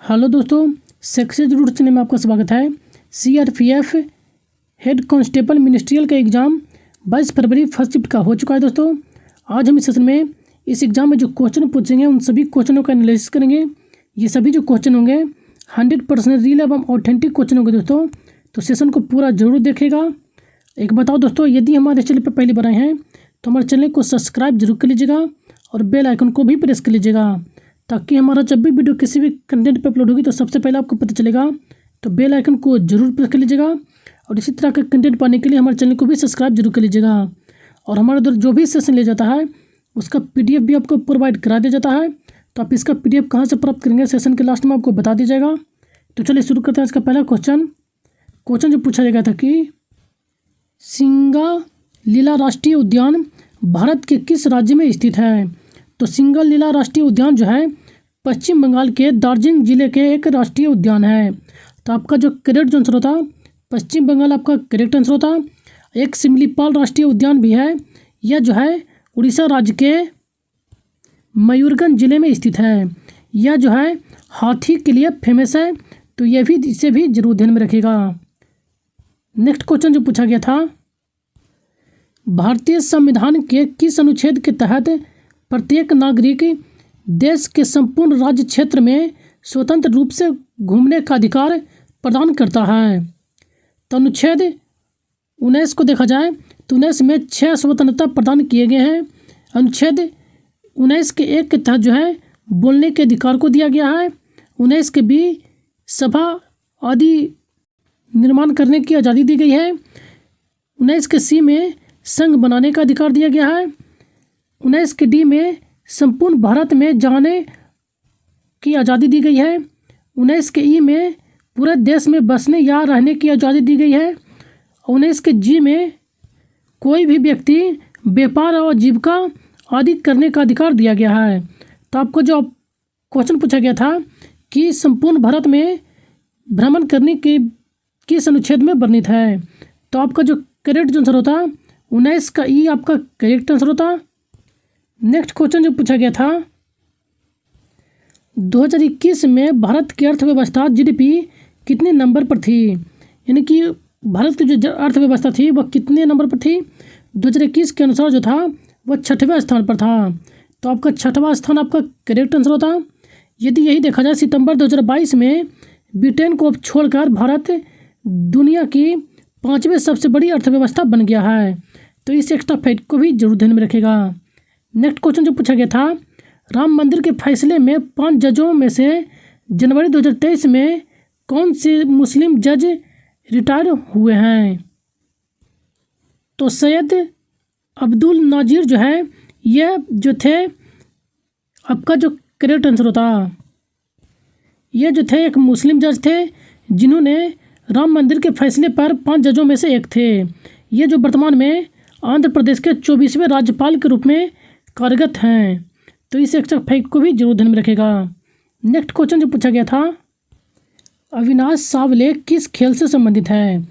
Hello दोस्तों, success root channel में आपका स्वागत है। सीआरपीएफ हेड कांस्टेबल मिनिस्ट्रियल का एग्ज़ाम 22 फरवरी फर्स्ट शिफ्ट का हो चुका है। दोस्तों आज हम इस सेशन में इस एग्ज़ाम में जो क्वेश्चन पूछेंगे उन सभी क्वेश्चनों का एनालिसिस करेंगे। ये सभी जो क्वेश्चन होंगे 100% रियल एवं ऑथेंटिक क्वेश्चन होंगे दोस्तों, तो सेशन को पूरा जरूर देखेगा। एक बताओ दोस्तों, यदि हमारे चैनल पर पहली बार आए हैं तो हमारे चैनल को सब्सक्राइब जरूर कर लीजिएगा और बेल आइकन को भी प्रेस कर लीजिएगा, ताकि हमारा जब भी वीडियो किसी भी कंटेंट पे अपलोड होगी तो सबसे पहले आपको पता चलेगा। तो बेल आइकन को जरूर प्रेस कर लीजिएगा और इसी तरह का कंटेंट पाने के लिए हमारे चैनल को भी सब्सक्राइब जरूर कर लीजिएगा। और हमारे उधर जो भी सेशन ले जाता है उसका पीडीएफ भी आपको प्रोवाइड करा दिया जाता है। तो आप इसका पीडीएफ कहाँ से प्राप्त करेंगे सेशन के लास्ट में आपको बता दिया जाएगा। तो चलिए शुरू करते हैं। इसका पहला क्वेश्चन जो पूछा गया था कि सिंगलीला राष्ट्रीय उद्यान भारत के किस राज्य में स्थित है। तो सिंगलीला राष्ट्रीय उद्यान जो है पश्चिम बंगाल के दार्जिलिंग जिले के एक राष्ट्रीय उद्यान है। तो आपका जो करेक्ट आंसर होता पश्चिम बंगाल आपका करेक्ट आंसर होता। एक सिमलीपाल राष्ट्रीय उद्यान भी है, यह जो है उड़ीसा राज्य के मयूरगंज जिले में स्थित है। यह जो है हाथी के लिए फेमस है, तो यह भी इसे भी जरूर ध्यान में रखिएगा। नेक्स्ट क्वेश्चन जो पूछा गया था, भारतीय संविधान के किस अनुच्छेद के तहत प्रत्येक नागरिक देश के संपूर्ण राज्य क्षेत्र में स्वतंत्र रूप से घूमने का अधिकार प्रदान करता है। तो अनुच्छेद 19 को देखा जाए तो 19 में 6 स्वतंत्रता प्रदान किए गए हैं। अनुच्छेद 19 के 1 के तहत जो है बोलने के अधिकार को दिया गया है। 19 के बी सभा आदि निर्माण करने की आज़ादी दी गई है। 19 के सी में संघ बनाने का अधिकार दिया गया है। 19 के डी में संपूर्ण भारत में जाने की आज़ादी दी गई है। 19 के ई में पूरे देश में बसने या रहने की आज़ादी दी गई है। 19 के जी में कोई भी व्यक्ति व्यापार और जीविका आदि करने का अधिकार दिया गया है। तो आपको जो क्वेश्चन पूछा गया था कि संपूर्ण भारत में भ्रमण करने के किस अनुच्छेद में वर्णित है, तो आपका जो करेक्ट आंसर होता 19 का ई आपका करेक्ट आंसर होता। नेक्स्ट क्वेश्चन जो पूछा गया था, 2021 में भारत की अर्थव्यवस्था जीडीपी कितने नंबर पर थी, यानी कि भारत की जो अर्थव्यवस्था थी वह कितने नंबर पर थी। 2021 के अनुसार जो था वह 6वें स्थान पर था। तो आपका 6वां स्थान आपका करेक्ट आंसर होता। यदि यही देखा जाए सितंबर 2022 में ब्रिटेन को छोड़कर भारत दुनिया की 5वीं सबसे बड़ी अर्थव्यवस्था बन गया है। तो इस एक्स्ट्रा फैक्ट को भी जरूर ध्यान में रखेगा। नेक्स्ट क्वेश्चन जो पूछा गया था, राम मंदिर के फैसले में 5 जजों में से जनवरी 2023 में कौन से मुस्लिम जज रिटायर हुए हैं। तो सैयद अब्दुल नाजिर जो है यह जो थे आपका जो करेक्ट आंसर होता, ये जो थे एक मुस्लिम जज थे जिन्होंने राम मंदिर के फैसले पर 5 जजों में से एक थे। ये जो वर्तमान में आंध्र प्रदेश के 24वें राज्यपाल के रूप में कार्यरत हैं। तो इस एक्स्ट्रा फैक्ट को भी जरूर ध्यान में रखेगा। नेक्स्ट क्वेश्चन जो पूछा गया था, अविनाश सावले किस खेल से संबंधित है।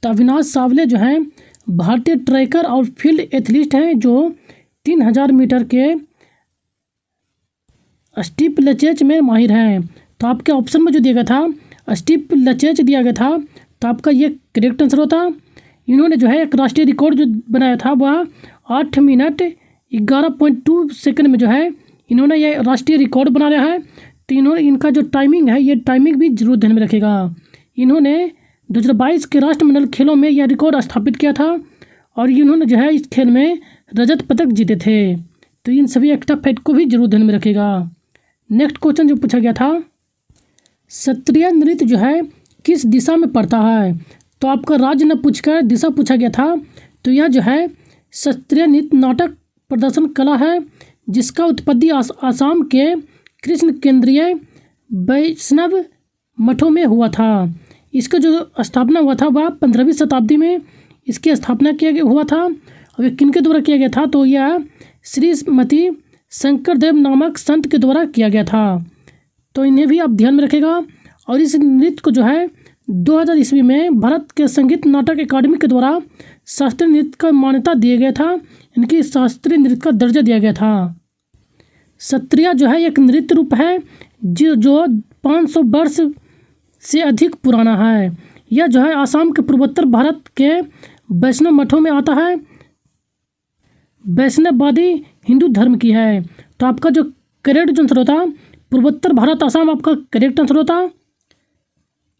तो अविनाश सावले जो हैं भारतीय ट्रैकर और फील्ड एथलीट हैं जो 3000 मीटर के स्टीप लचेज में माहिर हैं। तो आपके ऑप्शन में जो दिया गया था स्टीप लचेज दिया गया था, तो आपका ये करेक्ट आंसर होता। इन्होंने जो है एक राष्ट्रीय रिकॉर्ड जो बनाया था वह 8 मिनट 11.2 सेकंड में जो है इन्होंने ये राष्ट्रीय रिकॉर्ड बना लिया है। तो इन्होंने इनका जो टाइमिंग है ये टाइमिंग भी जरूर ध्यान में रखेगा। इन्होंने 2022 के राष्ट्रमंडल खेलों में यह रिकॉर्ड स्थापित किया था और इन्होंने जो है इस खेल में रजत पदक जीते थे। तो इन सभी एक्स्ट्रा फैक्ट को भी जरूर ध्यान में रखेगा। नेक्स्ट क्वेश्चन जो पूछा गया था, क्षत्रिय नृत्य जो है किस दिशा में पड़ता है। तो आपका राज्य न पूछकर दिशा पूछा गया था। तो यह जो है क्षत्रिय नृत्य नाटक प्रदर्शन कला है जिसका उत्पत्ति आसाम के कृष्ण केंद्रीय वैष्णव मठों में हुआ था। इसका जो स्थापना हुआ था वह 15वीं शताब्दी में इसकी स्थापना हुआ था। और ये किनके द्वारा किया गया था, तो यह श्रीमती शंकरदेव नामक संत के द्वारा किया गया था। तो इन्हें भी आप ध्यान में रखेगा। और इस नृत्य को जो है 2000 ईस्वी में भारत के संगीत नाटक अकादमी के द्वारा शास्त्रीय नृत्य का मान्यता दिया गया था, इनकी शास्त्रीय नृत्य का दर्जा दिया गया था। सत्रिया जो है एक नृत्य रूप है जो 500 वर्ष से अधिक पुराना है। यह जो है आसाम के पूर्वोत्तर भारत के वैष्णव मठों में आता है। वैष्णववादी हिंदू धर्म की है। तो आपका जो करेक्ट आंसर होता पूर्वोत्तर भारत आसाम आपका करेक्ट आंसर होता।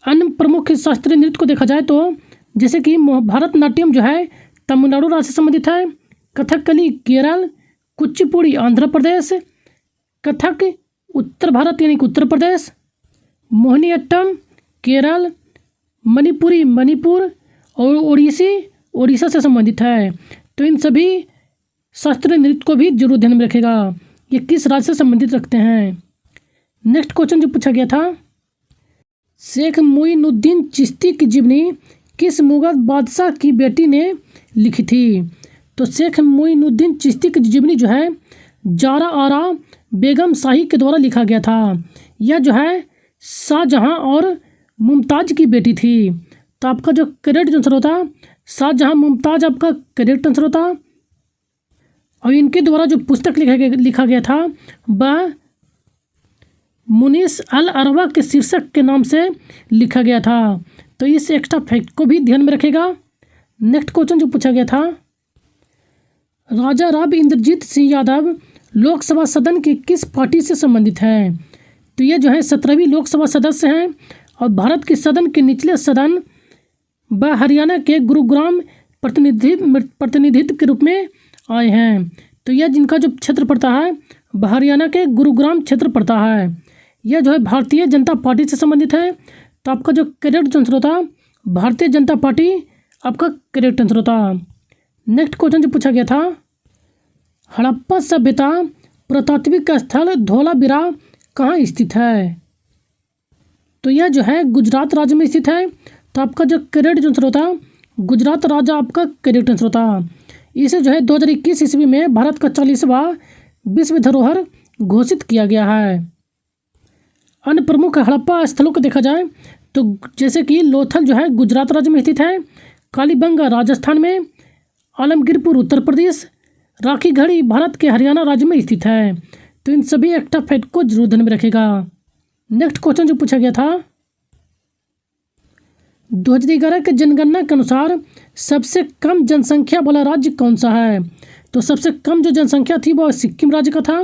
अन्य प्रमुख शास्त्रीय नृत्य को देखा जाए तो जैसे कि भरतनाट्यम जो है तमिलनाडु राज्य से संबंधित है, कथकली केरल, कुचिपुड़ी आंध्र प्रदेश, कथक उत्तर भारत यानी कि उत्तर प्रदेश, मोहिनीअट्टम केरल, मणिपुरी मणिपुर और ओडिसी उड़ीसा से संबंधित है। तो इन सभी शास्त्रीय नृत्य को भी जरूर ध्यान में रखेगा, ये किस राज्य से संबंधित रखते हैं। नेक्स्ट क्वेश्चन जो पूछा गया था, शेख मोइनुद्दीन चिश्ती की जीवनी किस मुगल बादशाह की बेटी ने लिखी थी। तो शेख मोइनुद्दीन चिश्ती की जीवनी जो है जारा आरा बेगम शाही के द्वारा लिखा गया था। यह जो है शाहजहां और मुमताज़ की बेटी थी। तो आपका जो करेक्ट आंसर होता शाहजहां मुमताज़ आपका करेक्ट आंसर होता। और इनके द्वारा जो पुस्तक लिखा गया था वह मुनीस अल अरवा के शीर्षक के नाम से लिखा गया था। तो इस एक्स्ट्रा फैक्ट को भी ध्यान में रखेगा। नेक्स्ट क्वेश्चन जो पूछा गया था, राजा राव इंद्रजीत सिंह यादव लोकसभा सदन की किस पार्टी से संबंधित है। तो ये जो है 17वीं लोकसभा सदस्य हैं और भारत के सदन के निचले सदन व हरियाणा के गुरुग्राम प्रतिनिधित्व के रूप में आए हैं। तो यह जिनका जो क्षेत्र पड़ता है वह हरियाणा के गुरुग्राम क्षेत्र पड़ता है। यह जो है भारतीय जनता पार्टी से संबंधित है। तो आपका जो करेक्ट आंसर होता भारतीय जनता पार्टी आपका करेक्ट आंसर होता। नेक्स्ट क्वेश्चन जो पूछा गया था, हड़प्पा सभ्यता पुरातात्विक स्थल धोलावीरा कहाँ स्थित है। तो यह जो है गुजरात राज्य में स्थित है। तो आपका जो करेक्ट आंसर होता गुजरात राज्य आपका करेक्ट आंसर होता। इसे जो है 2021 ईस्वी में भारत का 40वां विश्व धरोहर घोषित किया गया है। अन्य प्रमुख हड़प्पा स्थलों को देखा जाए तो जैसे कि लोथल जो है गुजरात राज्य में स्थित है, कालीबंगा राजस्थान में, आलमगीरपुर उत्तर प्रदेश, राखी घड़ी भारत के हरियाणा राज्य में स्थित है। तो इन सभी एक्स्ट्रा फैक्ट को जरूर ध्यान में रखेगा। नेक्स्ट क्वेश्चन जो पूछा गया था, 2011 के जनगणना के अनुसार सबसे कम जनसंख्या वाला राज्य कौन सा है। तो सबसे कम जो जनसंख्या थी वह सिक्किम राज्य का था।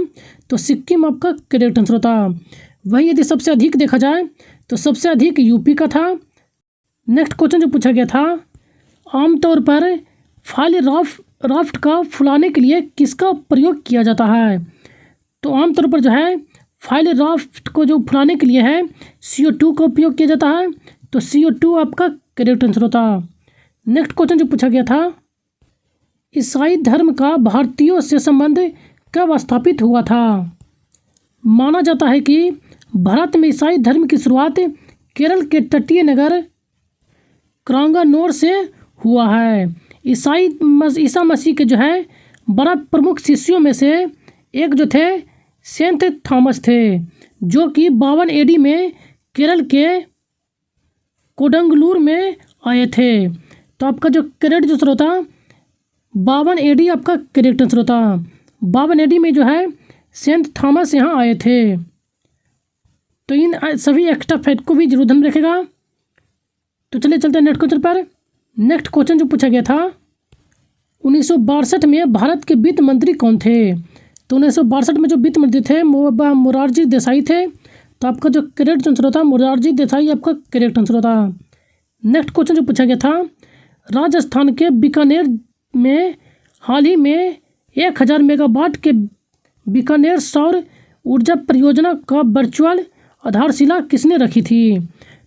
तो सिक्किम आपका करेक्ट आंसर होता। वहीं यदि सबसे अधिक देखा जाए तो सबसे अधिक यूपी का था। नेक्स्ट क्वेश्चन जो पूछा गया था, आमतौर पर फाइल राफ्ट का फुलाने के लिए किसका प्रयोग किया जाता है। तो आमतौर पर जो है फाइल राफ्ट को जो फुलाने के लिए है CO2 का उपयोग किया जाता है। तो CO2 आपका करेक्ट आंसर होता। नेक्स्ट क्वेश्चन जो पूछा गया था, ईसाई धर्म का भारतीयों से संबंध कब स्थापित हुआ था। माना जाता है कि भारत में ईसाई धर्म की शुरुआत केरल के तटीय नगर क्रांगानोर से हुआ है। ईसा मसीह के जो है बड़ा प्रमुख शिष्यों में से एक जो थे सेंट थॉमस थे, जो कि 52 AD में केरल के कोडंगलूर में आए थे। तो आपका जो करेक्ट आंसर होता 52 AD आपका करेक्ट आंसर होता। 52 AD में जो है सेंट थॉमस यहाँ आए थे। तो इन सभी एक्स्ट्रा फैक्ट को भी जरूर ध्यान में रखेगा। तो चलिए चलते हैं नेक्स्ट क्वेश्चन पर। नेक्स्ट क्वेश्चन जो पूछा गया था, 1962 में भारत के वित्त मंत्री कौन थे। तो 1962 में जो वित्त मंत्री थे वो मोरारजी देसाई थे। तो आपका जो करेक्ट आंसर होता मोरारजी देसाई आपका करेक्ट आंसर होता। नेक्स्ट क्वेश्चन जो पूछा गया था, राजस्थान के बीकानेर में हाल ही में 1000 मेगावाट के बीकानेर सौर ऊर्जा परियोजना का वर्चुअल आधारशिला किसने रखी थी।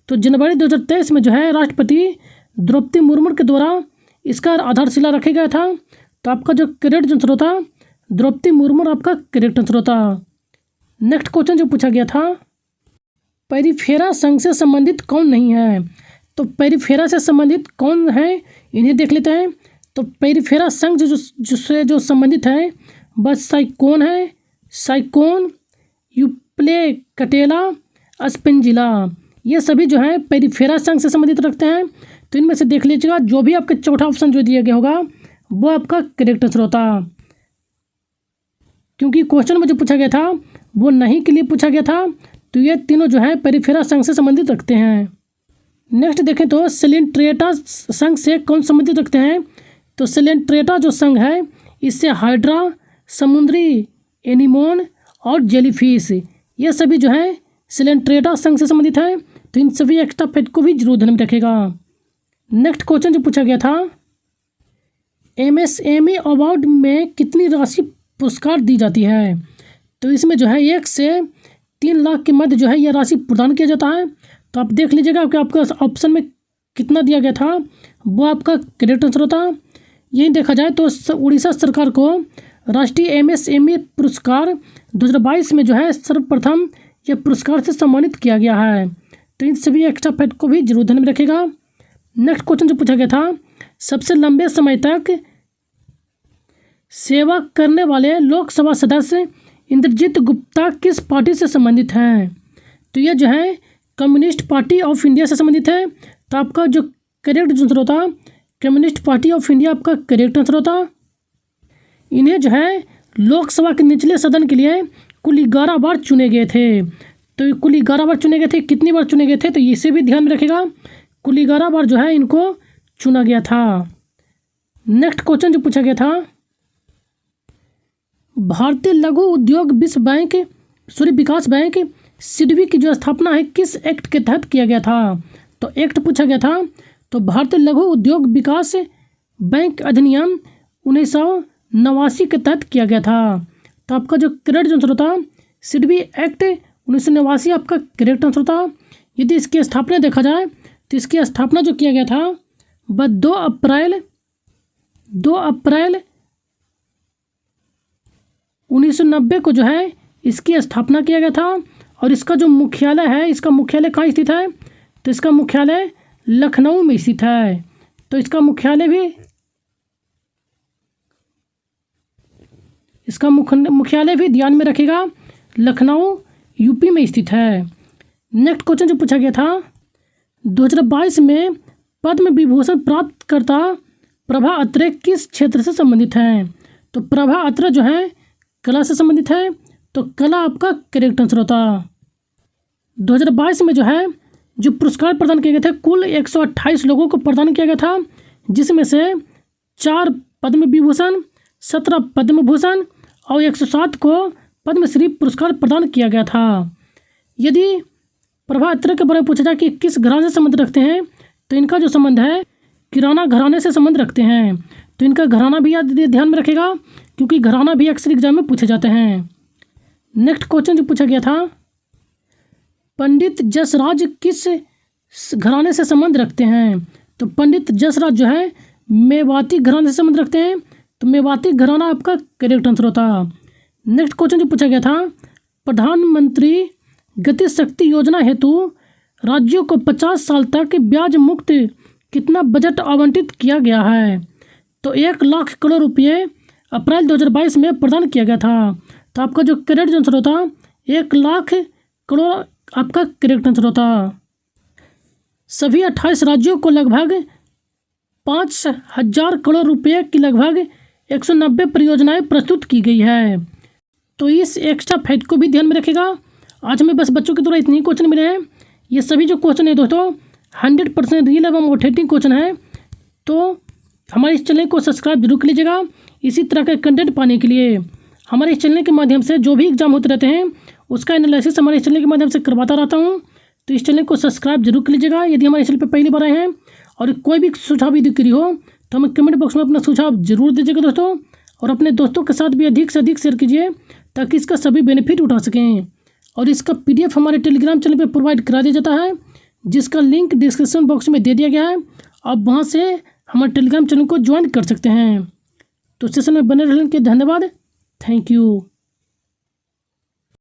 तो जनवरी 2023 में जो है राष्ट्रपति द्रौपदी मुर्मू के द्वारा इसका आधारशिला रखा गया था। तो आपका जो करेक्ट आंसर होता द्रौपदी मुर्मू आपका करेक्ट आंसर होता। नेक्स्ट क्वेश्चन जो पूछा गया था, पेरिफेरा संघ से संबंधित कौन नहीं है। तो पेरिफेरा से संबंधित कौन है इन्हें देख लेते हैं। तो पेरिफेरा संघ जो संबंधित है बस साइकोन है, साइकोन, यूप्ले कटेला, अस्पेंजिला, ये सभी जो है पेरिफेरा संघ से संबंधित रखते हैं। तो इनमें से देख लीजिएगा जो भी आपका चौथा ऑप्शन जो दिया गया होगा वो आपका करेक्ट आंसर होता, क्योंकि क्वेश्चन में जो पूछा गया था वो नहीं के लिए पूछा गया था। तो ये तीनों जो है पेरिफेरा संघ से संबंधित रखते हैं। नेक्स्ट देखें तो सेलेंट्रेटा संघ से कौन संबंधित रखते हैं, तो सेलेंट्रेटा जो संघ है इससे हाइड्रा, समुद्री एनीमोन और जेलीफिश ये सभी जो है सेलेंट्रेटा संघ से संबंधित है। तो इन सभी एक्स्ट्रा फैक्ट को भी जरूर ध्यान में रखेगा। नेक्स्ट क्वेश्चन जो पूछा गया था, MSME अवार्ड में कितनी राशि पुरस्कार दी जाती है, तो इसमें जो है 1 से 3 लाख के मध्य जो है यह राशि प्रदान किया जाता है। तो आप देख लीजिएगा कि आपका ऑप्शन में कितना दिया गया था, वो आपका करेक्ट आंसर होता। यही देखा जाए तो उड़ीसा सरकार को राष्ट्रीय MSME पुरस्कार 2022 में जो है सर्वप्रथम यह पुरस्कार से सम्मानित किया गया है। तो इन सभी एक्स्ट्रा फैक्ट को भी जरूर ध्यान में रखेगा। नेक्स्ट क्वेश्चन जो पूछा गया था, सबसे लंबे समय तक सेवा करने वाले लोकसभा सदस्य इंद्रजीत गुप्ता किस पार्टी से संबंधित हैं, तो यह जो है कम्युनिस्ट पार्टी ऑफ इंडिया से संबंधित है। तो आपका जो करेक्ट आंसर होता कम्युनिस्ट पार्टी ऑफ इंडिया आपका करेक्ट आंसर होता। इन्हें जो है लोकसभा के निचले सदन के लिए कुल 11 बार चुने गए थे। तो कुल 11 बार चुने गए थे, कितनी बार चुने गए थे तो इसे भी ध्यान में रखेगा, कुल 11 बार जो है इनको चुना गया था। नेक्स्ट क्वेश्चन जो पूछा गया था, भारतीय लघु उद्योग विकास बैंक सिडबी की जो स्थापना है किस एक्ट के तहत किया गया था, तो एक्ट पूछा गया था तो भारतीय लघु उद्योग विकास बैंक अधिनियम 1989 के तहत किया गया था। तो आपका जो करेक्ट आंसर होता सिडबी एक्ट 1989 आपका करेक्ट आंसर होता। यदि इसकी स्थापना देखा जाए तो इसकी स्थापना जो किया गया था वह 2 अप्रैल 1990 को जो है इसकी स्थापना किया गया था। और इसका जो मुख्यालय है, इसका मुख्यालय कहाँ स्थित है, तो इसका मुख्यालय लखनऊ में स्थित है। तो इसका मुख्यालय भी ध्यान में रखिएगा, लखनऊ यूपी में स्थित है। नेक्स्ट क्वेश्चन जो पूछा गया था, 2022 में पद्म विभूषण प्राप्तकर्ता प्रभा अत्रे किस क्षेत्र से संबंधित हैं, तो प्रभा अत्रे जो है कला से संबंधित है। तो कला आपका करेक्ट आंसर होता। 2022 में जो है जो पुरस्कार प्रदान किए गए थे कुल 128 लोगों को प्रदान किया गया था, जिसमें से 4 पद्म विभूषण, 17 पद्म भूषण और 107 को पद्मश्री पुरस्कार प्रदान किया गया था। यदि प्रभा अत्रे के बारे में पूछा जाए कि किस घराने से संबंध रखते हैं, तो इनका जो संबंध है किराना घराने से संबंध रखते हैं। तो इनका घराना भी ध्यान में रखेगा, क्योंकि घराना भी अक्सर एग्जाम में पूछे जाते हैं। नेक्स्ट क्वेश्चन जो पूछा गया था, पंडित जसराज किस घराने से संबंध रखते हैं, तो पंडित जसराज जो है मेवाती घराने से संबंध रखते हैं। तो मेवाती घराना आपका करेक्ट आंसर होता। नेक्स्ट क्वेश्चन जो पूछा गया था, प्रधानमंत्री गति शक्ति योजना हेतु राज्यों को 50 साल तक ब्याज मुक्त कितना बजट आवंटित किया गया है, तो 1 लाख करोड़ रुपये अप्रैल 2022 में प्रदान किया गया था। तो आपका जो करेक्ट आंसर होता 1 लाख करोड़ आपका करेक्ट आंसर होता। सभी 28 राज्यों को लगभग 5,000 करोड़ रुपये की लगभग 190 परियोजनाएं प्रस्तुत की गई है। तो इस एक्स्ट्रा फैक्ट को भी ध्यान में रखेगा। आज हमें बस बच्चों के द्वारा इतने ही क्वेश्चन मिले हैं। ये सभी जो क्वेश्चन है दोस्तों 100% रियल एवं ऑथेंटिक क्वेश्चन है। तो हमारे इस चैनल को सब्सक्राइब जरूर कर लीजिएगा इसी तरह का कंटेंट पाने के लिए। हमारे इस चैनल के माध्यम से जो भी एग्जाम होते रहते हैं उसका एनालिसिस हमारे इस चैनल के माध्यम से करवाता रहता हूँ। तो इस चैनल को सब्सक्राइब जरूर कर लीजिएगा यदि हमारे चैनल पर पहली बार आए हैं। और कोई भी सुझाव यदि करी हो तो हमें कमेंट बॉक्स में अपना सुझाव जरूर दीजिएगा दोस्तों। और अपने दोस्तों के साथ भी अधिक से अधिक शेयर कीजिए ताकि इसका सभी बेनिफिट उठा सकें। और इसका PDF हमारे टेलीग्राम चैनल पर प्रोवाइड करा दिया जाता है, जिसका लिंक डिस्क्रिप्शन बॉक्स में दे दिया गया है। आप वहाँ से हमारे टेलीग्राम चैनल को ज्वाइन कर सकते हैं। तो सेशन में बने रहने के धन्यवाद। Thank you.